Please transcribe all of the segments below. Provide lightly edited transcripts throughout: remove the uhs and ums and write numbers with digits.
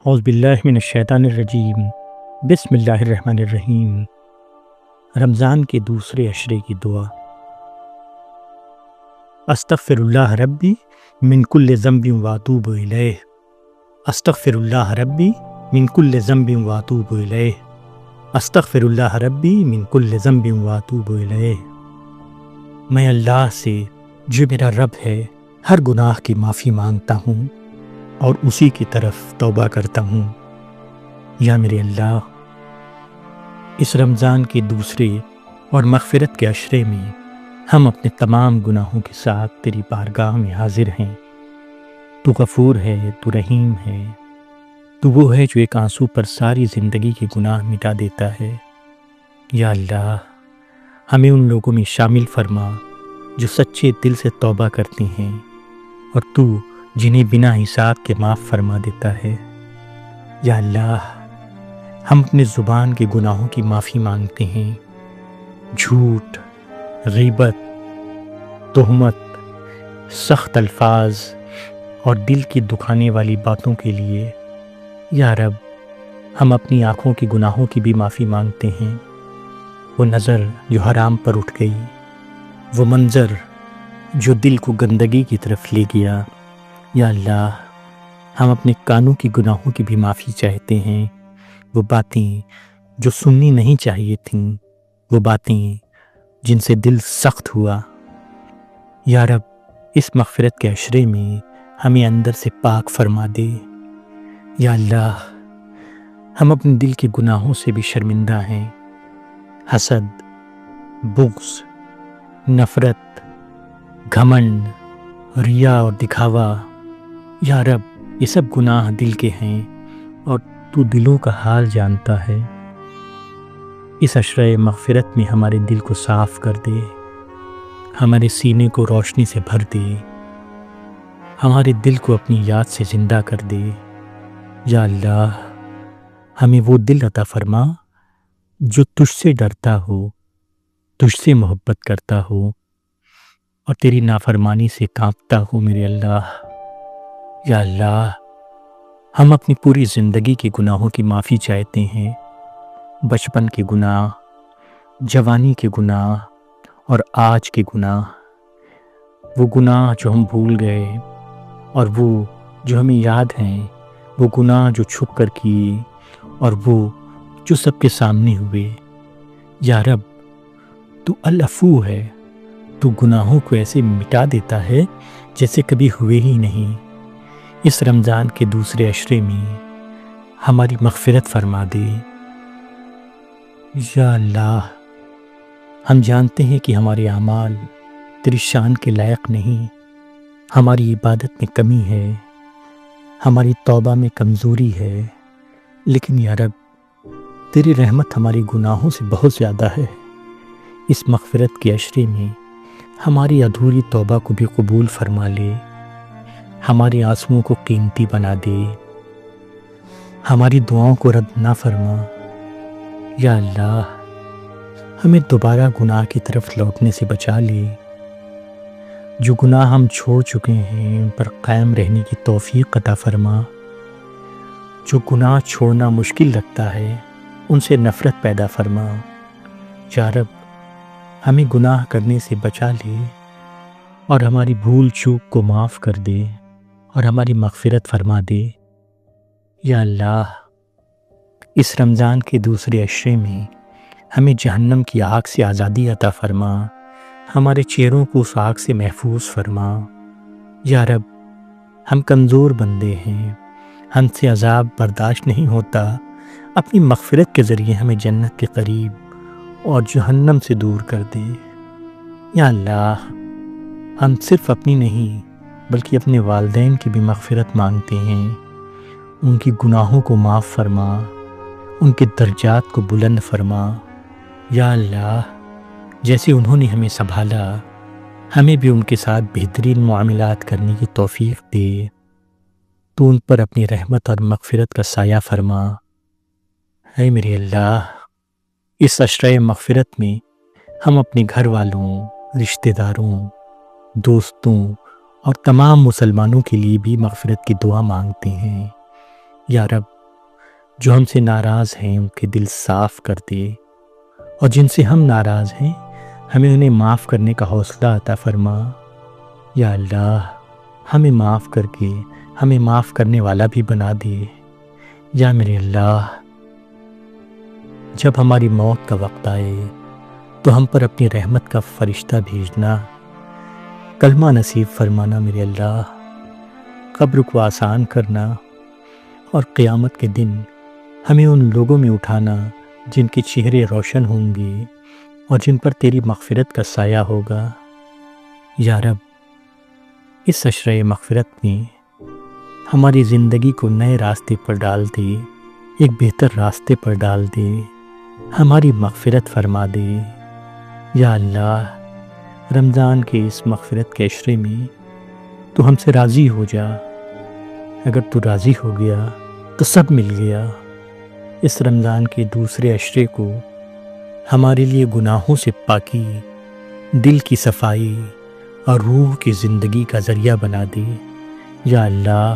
اعوذ باللہ من الشیطان الرجیم بسم اللہ الرحمن الرحیم۔ رمضان کے دوسرے عشرے کی دعا۔ استغفر اللہ ربی من کل ذنب واتوب الیہ۔ استغفر اللہ ربی من کل ذنب واتوب الیہ۔ استغفر اللہ ربی من کل ذنب واتوب الیہ۔ میں اللہ سے جو میرا رب ہے ہر گناہ کی معافی مانگتا ہوں اور اسی کی طرف توبہ کرتا ہوں۔ یا میرے اللہ، اس رمضان کے دوسرے اور مغفرت کے عشرے میں ہم اپنے تمام گناہوں کے ساتھ تیری بارگاہ میں حاضر ہیں۔ تو غفور ہے، تو رحیم ہے، تو وہ ہے جو ایک آنسو پر ساری زندگی کے گناہ مٹا دیتا ہے۔ یا اللہ، ہمیں ان لوگوں میں شامل فرما جو سچے دل سے توبہ کرتے ہیں اور تو جنہیں بنا حساب کے معاف فرما دیتا ہے۔ یا اللہ، ہم اپنے زبان کے گناہوں کی معافی مانگتے ہیں، جھوٹ، غیبت، تہمت، سخت الفاظ اور دل کی دکھانے والی باتوں کے لیے۔ یا رب، ہم اپنی آنکھوں کے گناہوں کی بھی معافی مانگتے ہیں، وہ نظر جو حرام پر اٹھ گئی، وہ منظر جو دل کو گندگی کی طرف لے گیا۔ یا اللہ، ہم اپنے کانوں کی گناہوں کی بھی معافی چاہتے ہیں، وہ باتیں جو سننی نہیں چاہیے تھیں، وہ باتیں جن سے دل سخت ہوا۔ یا رب، اس مغفرت کے عشرے میں ہمیں اندر سے پاک فرما دے۔ یا اللہ، ہم اپنے دل کے گناہوں سے بھی شرمندہ ہیں، حسد، بغض، نفرت، گھمنڈ، ریا اور دکھاوا۔ یا رب، یہ سب گناہ دل کے ہیں اور تو دلوں کا حال جانتا ہے۔ اس عشرہ مغفرت میں ہمارے دل کو صاف کر دے، ہمارے سینے کو روشنی سے بھر دے، ہمارے دل کو اپنی یاد سے زندہ کر دے۔ یا اللہ، ہمیں وہ دل عطا فرما جو تجھ سے ڈرتا ہو، تجھ سے محبت کرتا ہو اور تیری نافرمانی سے کانپتا ہو میرے اللہ۔ یا اللہ، ہم اپنی پوری زندگی کے گناہوں کی معافی چاہتے ہیں، بچپن کے گناہ، جوانی کے گناہ اور آج کے گناہ، وہ گناہ جو ہم بھول گئے اور وہ جو ہمیں یاد ہیں، وہ گناہ جو چھپ کر کیے اور وہ جو سب کے سامنے ہوئے۔ یا رب، تو العفو ہے، تو گناہوں کو ایسے مٹا دیتا ہے جیسے کبھی ہوئے ہی نہیں۔ اس رمضان کے دوسرے عشرے میں ہماری مغفرت فرما دے۔ یا اللہ، ہم جانتے ہیں کہ ہمارے اعمال تیری شان کے لائق نہیں، ہماری عبادت میں کمی ہے، ہماری توبہ میں کمزوری ہے، لیکن یا رب، تیری رحمت ہماری گناہوں سے بہت زیادہ ہے۔ اس مغفرت کے عشرے میں ہماری ادھوری توبہ کو بھی قبول فرما لے، ہمارے آنسوؤں کو قیمتی بنا دے، ہماری دعاؤں کو رد نہ فرما۔ یا اللہ، ہمیں دوبارہ گناہ کی طرف لوٹنے سے بچا لے، جو گناہ ہم چھوڑ چکے ہیں ان پر قائم رہنے کی توفیق عطا فرما۔ جو گناہ چھوڑنا مشکل لگتا ہے ان سے نفرت پیدا فرما۔ یا رب، ہمیں گناہ کرنے سے بچا لے اور ہماری بھول چوک کو معاف کر دے اور ہماری مغفرت فرما دے۔ یا اللہ، اس رمضان کے دوسرے عشرے میں ہمیں جہنم کی آگ سے آزادی عطا فرما، ہمارے چہروں کو اس آگ سے محفوظ فرما۔ یا رب، ہم کمزور بندے ہیں، ہم سے عذاب برداشت نہیں ہوتا، اپنی مغفرت کے ذریعے ہمیں جنت کے قریب اور جہنم سے دور کر دے۔ یا اللہ، ہم صرف اپنی نہیں بلکہ اپنے والدین کی بھی مغفرت مانگتے ہیں، ان کی گناہوں کو معاف فرما، ان کے درجات کو بلند فرما۔ یا اللہ، جیسے انہوں نے ہمیں سنبھالا، ہمیں بھی ان کے ساتھ بہترین معاملات کرنے کی توفیق دے۔ تو ان پر اپنی رحمت اور مغفرت کا سایہ فرما۔ اے میرے اللہ، اس عشرہ مغفرت میں ہم اپنے گھر والوں، رشتہ داروں، دوستوں اور تمام مسلمانوں کے لیے بھی مغفرت کی دعا مانگتے ہیں۔ یا رب، جو ہم سے ناراض ہیں ان کے دل صاف کر دے، اور جن سے ہم ناراض ہیں ہمیں انہیں معاف کرنے کا حوصلہ عطا فرما۔ یا اللہ، ہمیں معاف کر کے ہمیں معاف کرنے والا بھی بنا دے۔ یا میرے اللہ، جب ہماری موت کا وقت آئے تو ہم پر اپنی رحمت کا فرشتہ بھیجنا، کلمہ نصیب فرمانا میرے اللہ، قبر کو آسان کرنا، اور قیامت کے دن ہمیں ان لوگوں میں اٹھانا جن کے چہرے روشن ہوں گے اور جن پر تیری مغفرت کا سایہ ہوگا۔ یا رب، اس عشرۂ مغفرت میں ہماری زندگی کو نئے راستے پر ڈال دے، ایک بہتر راستے پر ڈال دے، ہماری مغفرت فرما دے۔ یا اللہ، رمضان کے اس مغفرت کے عشرے میں تو ہم سے راضی ہو جا۔ اگر تو راضی ہو گیا تو سب مل گیا۔ اس رمضان کے دوسرے عشرے کو ہمارے لیے گناہوں سے پاکی، دل کی صفائی اور روح کی زندگی کا ذریعہ بنا دے۔ یا اللہ،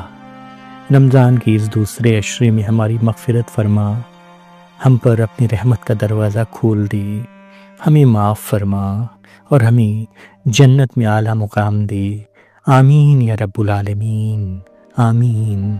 رمضان کے اس دوسرے عشرے میں ہماری مغفرت فرما، ہم پر اپنی رحمت کا دروازہ کھول دے، ہمیں معاف فرما اور ہمیں جنت میں اعلیٰ مقام دے۔ آمین یا رب العالمین، آمین۔